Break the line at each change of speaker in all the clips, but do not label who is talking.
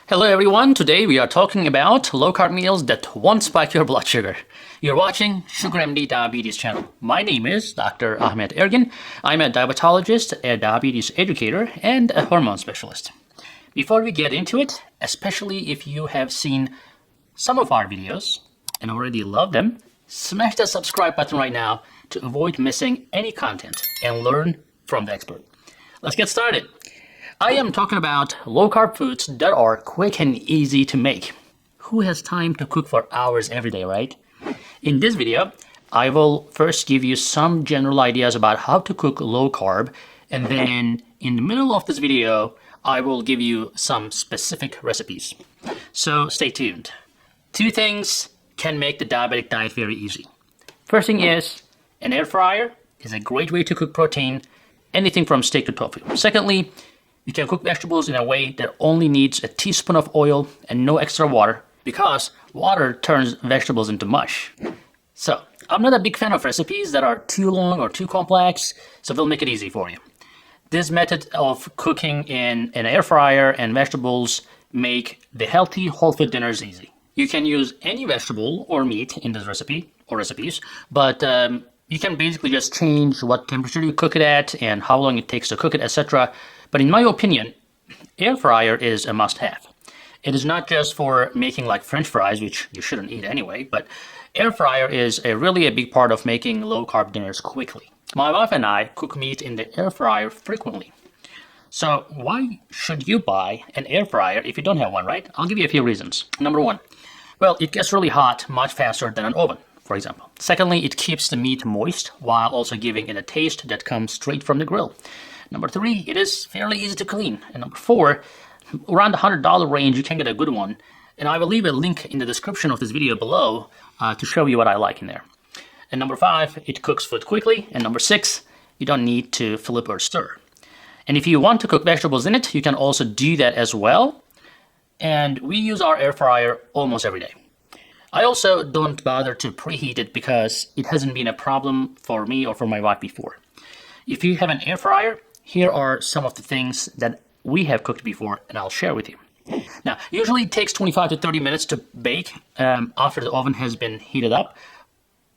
Hello everyone, today we are talking about low-carb meals that won't spike your blood sugar. You're watching SugarMD Diabetes channel. My name is Dr. Ahmet Ergin. I'm a diabetologist, a diabetes educator, and a hormone specialist. Before we get into it, especially if you have seen some of our videos and already love them, smash the subscribe button right now to avoid missing any content and learn from the expert. Let's get started. I am talking about low-carb foods that are quick and easy to make. Who has time to cook for hours every day, right? In this video, I will first give you some general ideas about how to cook low-carb, and then in the middle of this video, I will give you some specific recipes. So stay tuned. Two things can make the diabetic diet very easy. First thing is, an air fryer is a great way to cook protein, anything from steak to tofu. Secondly, you can cook vegetables in a way that only needs a teaspoon of oil and no extra water, because water turns vegetables into mush. So, I'm not a big fan of recipes that are too long or too complex, so we'll make it easy for you. This method of cooking in an air fryer and vegetables make the healthy whole food dinners easy. You can use any vegetable or meat in this recipe or recipes, but you can basically just change what temperature you cook it at and how long it takes to cook it, etc. But in my opinion, air fryer is a must-have. It is not just for making like French fries, which you shouldn't eat anyway, but air fryer is really a big part of making low-carb dinners quickly. My wife and I cook meat in the air fryer frequently. So why should you buy an air fryer if you don't have one, right? I'll give you a few reasons. Number one, well, it gets really hot much faster than an oven, for example. Secondly, it keeps the meat moist while also giving it a taste that comes straight from the grill. Number three, it is fairly easy to clean. And number four, around the $100 range, you can get a good one. And I will leave a link in the description of this video below to show you what I like in there. And number five, it cooks food quickly. And number six, you don't need to flip or stir. And if you want to cook vegetables in it, you can also do that as well. And we use our air fryer almost every day. I also don't bother to preheat it because it hasn't been a problem for me or for my wife before. If you have an air fryer, here are some of the things that we have cooked before, and I'll share with you. Now, usually it takes 25 to 30 minutes to bake after the oven has been heated up,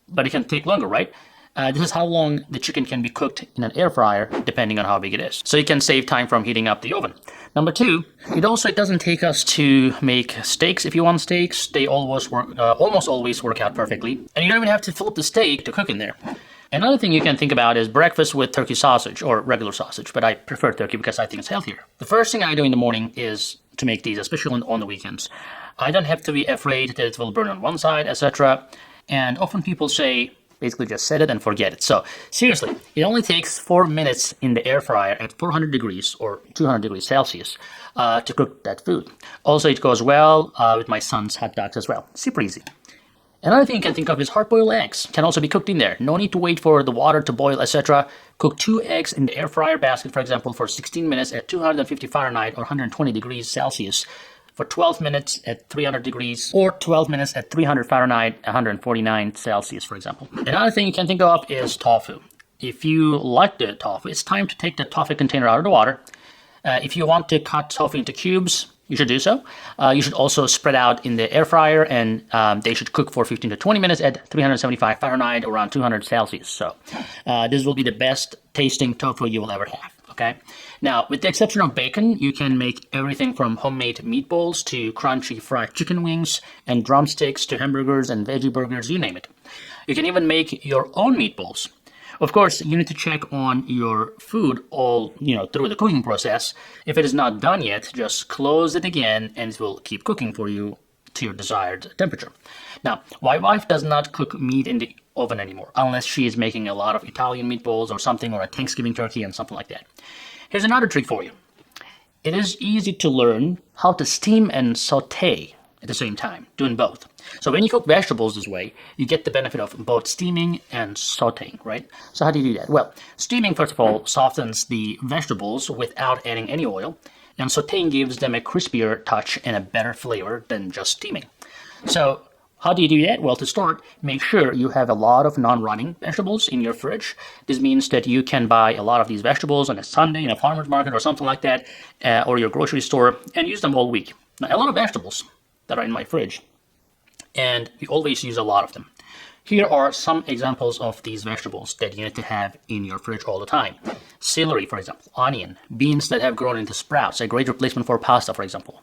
but it can take longer, right? This is how long the chicken can be cooked in an air fryer, depending on how big it is. So you can save time from heating up the oven. Number two, it doesn't take us to make steaks if you want steaks. They almost always work out perfectly. And you don't even have to flip the steak to cook in there. Another thing you can think about is breakfast with turkey sausage or regular sausage, but I prefer turkey because I think it's healthier. The first thing I do in the morning is to make these, especially on the weekends. I don't have to be afraid that it will burn on one side, etc. And often people say, basically just set it and forget it. So seriously, it only takes 4 minutes in the air fryer at 400 degrees or 200 degrees Celsius to cook that food. Also, it goes well with my son's hot dogs as well. Super easy. Another thing you can think of is hard-boiled eggs. Can also be cooked in there. No need to wait for the water to boil, etc. Cook 2 eggs in the air fryer basket, for example, for 16 minutes at 250 Fahrenheit or 120 degrees Celsius, for 12 minutes at 300 degrees, or 12 minutes at 300 Fahrenheit, 149 Celsius, for example. Another thing you can think of is tofu. If you like the tofu, it's time to take the tofu container out of the water. If you want to cut tofu into cubes, you should do so. You should also spread out in the air fryer, and they should cook for 15 to 20 minutes at 375 Fahrenheit, around 200 Celsius. So this will be the best tasting tofu you will ever have, okay? Now, with the exception of bacon, you can make everything from homemade meatballs to crunchy fried chicken wings and drumsticks to hamburgers and veggie burgers, you name it. You can even make your own meatballs. Of course, you need to check on your food all, through the cooking process. If it is not done yet, just close it again and it will keep cooking for you to your desired temperature. Now, my wife does not cook meat in the oven anymore, unless she is making a lot of Italian meatballs or something, or a Thanksgiving turkey and something like that. Here's another trick for you. It is easy to learn how to steam and saute at the same time, doing both. So when you cook vegetables this way, you get the benefit of both steaming and sauteing, right? So how do you do that? Well, steaming, first of all, softens the vegetables without adding any oil, and sauteing gives them a crispier touch and a better flavor than just steaming. So how do you do that? Well, to start, make sure you have a lot of non-running vegetables in your fridge. This means that you can buy a lot of these vegetables on a Sunday in a farmer's market or something like that, or your grocery store, and use them all week. Now, a lot of vegetables that are in my fridge, and we always use a lot of them. Here are some examples of these vegetables that you need to have in your fridge all the time. Celery, for example, onion, beans that have grown into sprouts, a great replacement for pasta, for example.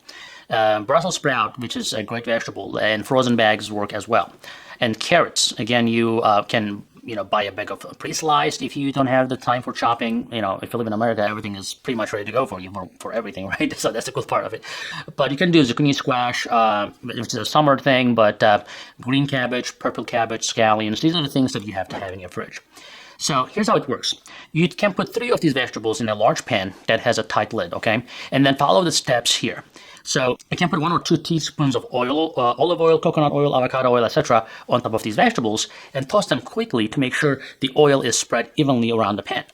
Brussels sprout, which is a great vegetable, and frozen bags work as well. And carrots, again, you can buy a bag of pre-sliced if you don't have the time for chopping. If you live in America, everything is pretty much ready to go for you for everything, right? So that's a good part of it. But you can do zucchini squash, which is a summer thing, but green cabbage, purple cabbage, scallions, these are the things that you have to have in your fridge. So here's how it works. You can put 3 of these vegetables in a large pan that has a tight lid, okay? And then follow the steps here. So you can put 1 or 2 teaspoons of oil, olive oil, coconut oil, avocado oil, etc. on top of these vegetables and toss them quickly to make sure the oil is spread evenly around the pan.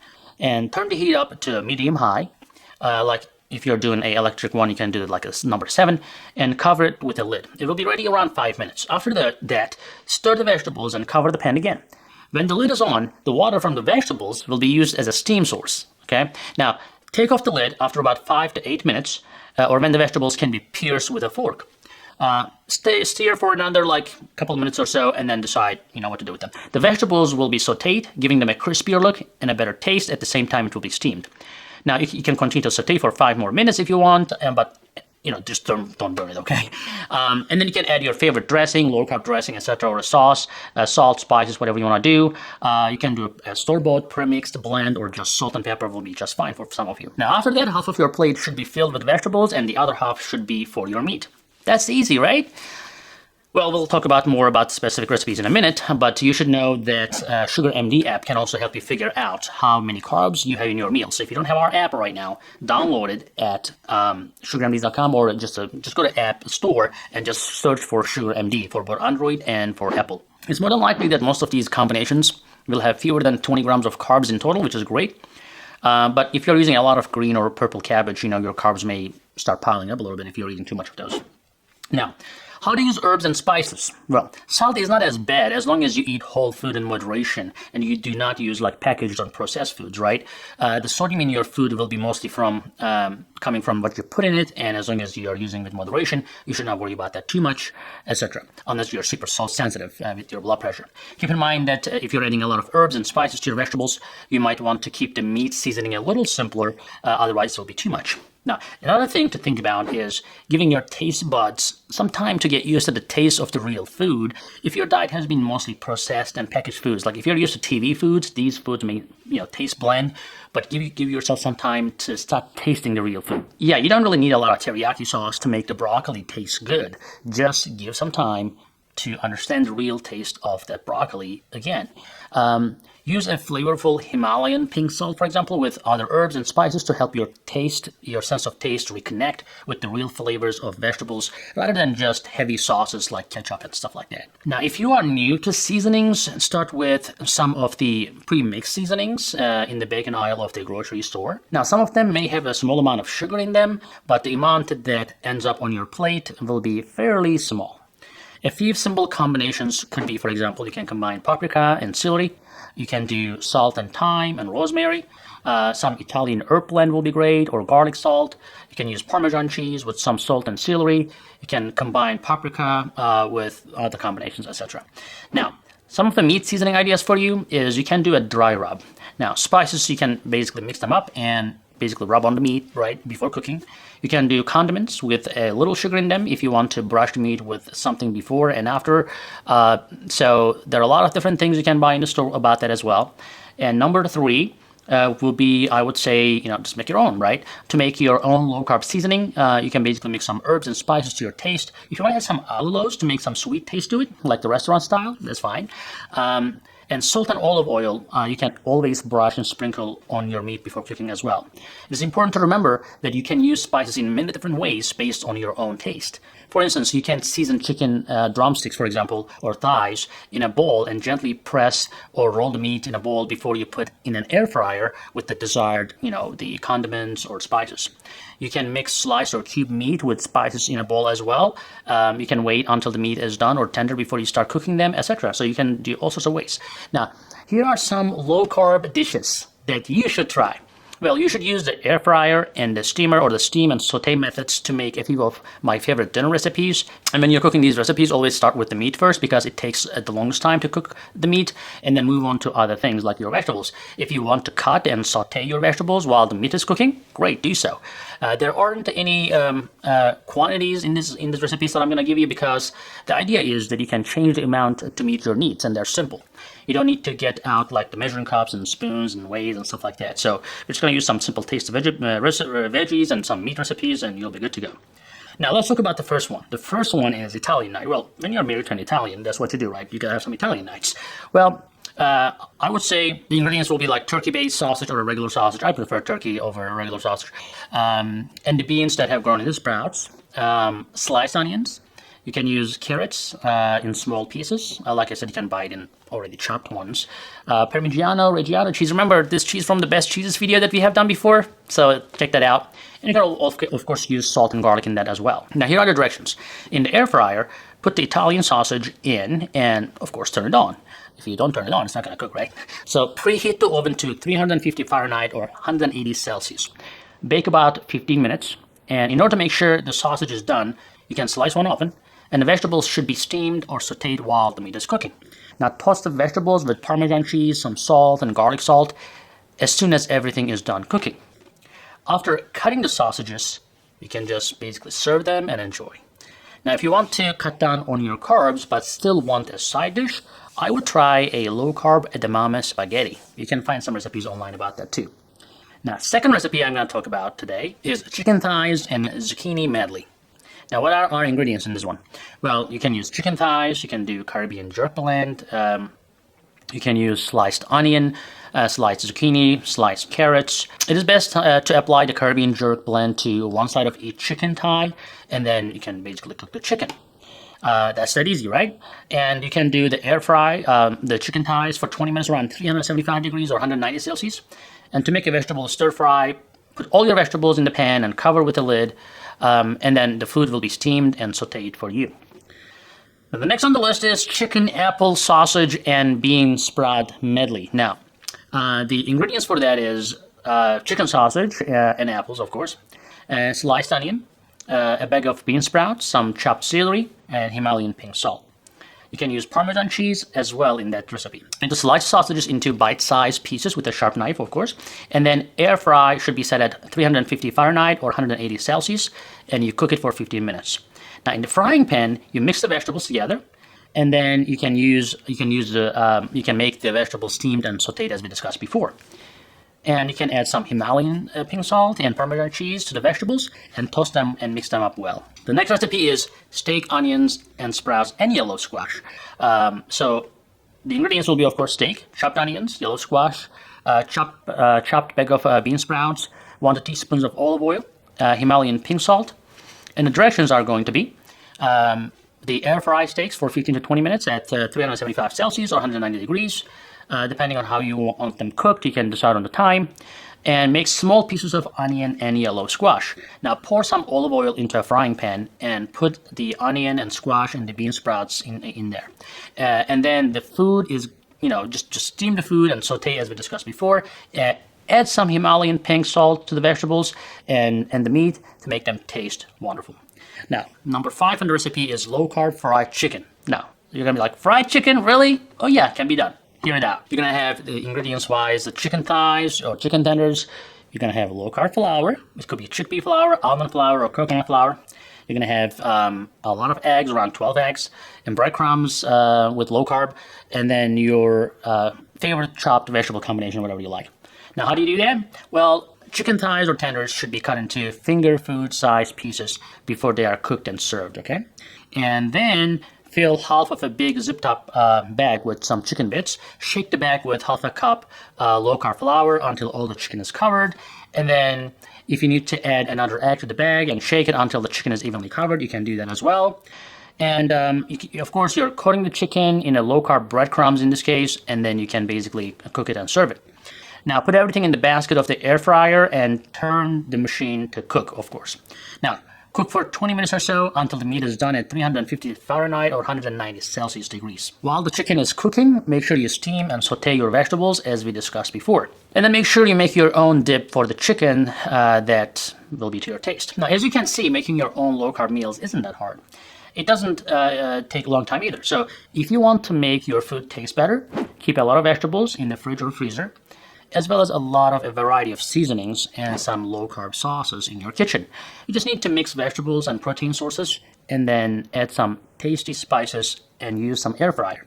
And turn the heat up to medium-high. Like if you're doing an electric one, you can do it like a number 7 and cover it with a lid. It will be ready around 5 minutes. After that, stir the vegetables and cover the pan again. When the lid is on, the water from the vegetables will be used as a steam source, okay? Now, take off the lid after about 5 to 8 minutes, or when the vegetables can be pierced with a fork. Steer for another couple of minutes or so, and then decide what to do with them. The vegetables will be sauteed, giving them a crispier look and a better taste. At the same time, it will be steamed. Now, you can continue to saute for 5 more minutes if you want, but just don't burn it, okay? And then you can add your favorite dressing, low-carb dressing, etc., or a sauce, salt, spices, whatever you want to do. You can do a store-bought, pre-mixed blend, or just salt and pepper will be just fine for some of you. Now, after that, half of your plate should be filled with vegetables, and the other half should be for your meat. That's easy, right? Well, we'll talk more about specific recipes in a minute, but you should know that SugarMD app can also help you figure out how many carbs you have in your meal. So if you don't have our app right now, download it at sugarmd.com or just go to App Store and just search for SugarMD for both Android and for Apple. It's more than likely that most of these combinations will have fewer than 20 grams of carbs in total, which is great. But if you're using a lot of green or purple cabbage, your carbs may start piling up a little bit if you're eating too much of those. Now, how to use herbs and spices? Well, salt is not as bad as long as you eat whole food in moderation and you do not use packaged or processed foods, right? The sodium in your food will be mostly coming from what you put in it, and as long as you are using it with moderation, you should not worry about that too much, etc. Unless you're super salt sensitive with your blood pressure. Keep in mind that if you're adding a lot of herbs and spices to your vegetables, you might want to keep the meat seasoning a little simpler, otherwise it will be too much. Now, another thing to think about is giving your taste buds some time to get used to the taste of the real food. If your diet has been mostly processed and packaged foods, like if you're used to TV foods, these foods may taste bland, but give yourself some time to start tasting the real food. Yeah, you don't really need a lot of teriyaki sauce to make the broccoli taste good. Just give some time to understand the real taste of that broccoli again. Use a flavorful Himalayan pink salt, for example, with other herbs and spices to help your sense of taste reconnect with the real flavors of vegetables rather than just heavy sauces like ketchup and stuff like that. Now, if you are new to seasonings, start with some of the pre-mixed seasonings in the bacon aisle of the grocery store. Now, some of them may have a small amount of sugar in them, but the amount that ends up on your plate will be fairly small. A few simple combinations could be, for example, you can combine paprika and celery. You can do salt and thyme and rosemary. Some Italian herb blend will be great, or garlic salt. You can use Parmesan cheese with some salt and celery. You can combine paprika with other combinations, etc. Now, some of the meat seasoning ideas for you is you can do a dry rub. Now, spices, you can basically mix them up and basically rub on the meat right before cooking. You can do condiments with a little sugar in them if you want to brush the meat with something before and after. So there are a lot of different things you can buy in the store about that as well. And number 3 will be, I would say, just make your own, right? To make your own low-carb seasoning, you can basically mix some herbs and spices to your taste. If you want to add some allulose to make some sweet taste to it, like the restaurant style, that's fine. And salt and olive oil, you can always brush and sprinkle on your meat before cooking as well. It is important to remember that you can use spices in many different ways based on your own taste. For instance, you can season chicken drumsticks, for example, or thighs in a bowl and gently press or roll the meat in a bowl before you put in an air fryer with the desired, the condiments or spices. You can mix sliced or cubed meat with spices in a bowl as well. You can wait until the meat is done or tender before you start cooking them, etc. So you can do all sorts of ways. Now, here are some low-carb dishes that you should try. Well, you should use the air fryer and the steamer or the steam and saute methods to make a few of my favorite dinner recipes. And when you're cooking these recipes, always start with the meat first because it takes the longest time to cook the meat, and then move on to other things like your vegetables. If you want to cut and saute your vegetables while the meat is cooking, great, do so. There aren't any quantities in this recipe that I'm going to give you because the idea is that you can change the amount to meet your needs, and they're simple. You don't need to get out like the measuring cups and spoons and weighs and stuff like that. So we're just going to use some simple taste veggies and some meat recipes, and you'll be good to go. Now let's talk about the first one. The first one is Italian night. Well, when you're married to an Italian, that's what you do, right? You gotta have some Italian nights. Well, I would say the ingredients will be like turkey-based sausage or a regular sausage. I prefer turkey over a regular sausage. And the beans that have grown into sprouts, sliced onions. You can use carrots in small pieces. Like I said, you can buy it in already chopped ones. Parmigiano Reggiano cheese. Remember this cheese from the best cheeses video that we have done before? So check that out. And you can of course use salt and garlic in that as well. Now here are the directions. In the air fryer, put the Italian sausage in and of course turn it on. If you don't turn it on, it's not going to cook, right? So preheat the oven to 350 Fahrenheit or 180 Celsius. Bake about 15 minutes. And in order to make sure the sausage is done, you can slice one open. And the vegetables should be steamed or sauteed while the meat is cooking. Now toss the vegetables with Parmesan cheese, some salt and garlic salt as soon as everything is done cooking. After cutting the sausages, you can just basically serve them and enjoy. Now if you want to cut down on your carbs but still want a side dish, I would try a low-carb edamame spaghetti. You can find some recipes online about that too. Now second recipe I'm going to talk about today is chicken thighs and zucchini medley. Now, what are our ingredients in this one? Well, you can use chicken thighs, you can do Caribbean jerk blend, you can use sliced onion, sliced zucchini, sliced carrots. It is best to apply the Caribbean jerk blend to one side of each chicken thigh, and then you can basically cook the chicken. That's that easy, right? And you can do the air fry, the chicken thighs for 20 minutes around 375 degrees or 190 Celsius. And to make a vegetable stir fry, put all your vegetables in the pan and cover with a lid. And then the food will be steamed and sauteed for you. Now, the next on the list is chicken, apple, sausage, and bean sprout medley. Now, the ingredients for that is chicken sausage and apples, of course, sliced onion, a bag of bean sprouts, some chopped celery, and Himalayan pink salt. You can use Parmesan cheese as well in that recipe. And to slice sausages into bite-sized pieces with a sharp knife, of course. And then air fry should be set at 350 Fahrenheit or 180 Celsius, and you cook it for 15 minutes. Now in the frying pan, you mix the vegetables together, and then you can make the vegetables steamed and sauteed as we discussed before. And you can add some Himalayan pink salt and Parmesan cheese to the vegetables and toast them and mix them up well. The next recipe is steak, onions, and sprouts, and yellow squash. So the ingredients will be, of course, steak, chopped onions, yellow squash, chopped bag of bean sprouts, 1 to 2 teaspoons of olive oil, Himalayan pink salt. And the directions are going to be the air fry steaks for 15 to 20 minutes at 375 Celsius or 190 degrees. Depending on how you want them cooked, you can decide on the time. And make small pieces of onion and yellow squash. Now pour some olive oil into a frying pan and put the onion and squash and the bean sprouts in there. And then the food is, just steam the food and saute as we discussed before. Add some Himalayan pink salt to the vegetables and the meat to make them taste wonderful. Now, number 5 on the recipe is low-carb fried chicken. Now, you're going to be like, fried chicken? Really? Oh yeah, it can be done. Hear it out. You're going to have the ingredients-wise the chicken thighs or chicken tenders. You're going to have low-carb flour. It could be chickpea flour, almond flour, or coconut flour. You're going to have a lot of eggs, around 12 eggs, and breadcrumbs with low-carb, and then your favorite chopped vegetable combination, whatever you like. Now, how do you do that? Well, chicken thighs or tenders should be cut into finger food-sized pieces before they are cooked and served, okay? And then fill half of a big zip-top bag with some chicken bits. Shake the bag with half a cup low-carb flour until all the chicken is covered. And then if you need to add another egg to the bag and shake it until the chicken is evenly covered, you can do that as well. And of course, you're coating the chicken in a low-carb breadcrumbs in this case, and then you can basically cook it and serve it. Now, put everything in the basket of the air fryer and turn the machine to cook, of course. Now, Cook for 20 minutes or so until the meat is done at 350 Fahrenheit or 190 Celsius degrees. While the chicken is cooking, make sure you steam and saute your vegetables as we discussed before. And then make sure you make your own dip for the chicken that will be to your taste. Now, as you can see, making your own low-carb meals isn't that hard. It doesn't take a long time either. So if you want to make your food taste better, keep a lot of vegetables in the fridge or freezer, as well as a variety of seasonings and some low-carb sauces in your kitchen. You just need to mix vegetables and protein sources and then add some tasty spices and use some air fryer.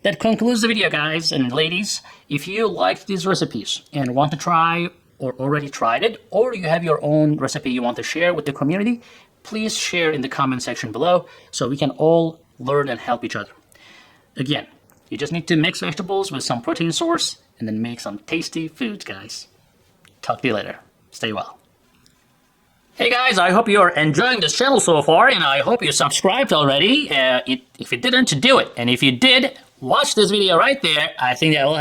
That concludes the video, guys and ladies. If you liked these recipes and want to try or already tried it, or you have your own recipe you want to share with the community, please share in the comment section below so we can all learn and help each other. Again, you just need to mix vegetables with some protein source and then make some tasty foods, guys. Talk to you later. Stay well. Hey guys, I hope you're enjoying this channel so far, and I hope you subscribed already. If you didn't, do it. And if you did, watch this video right there. I think that will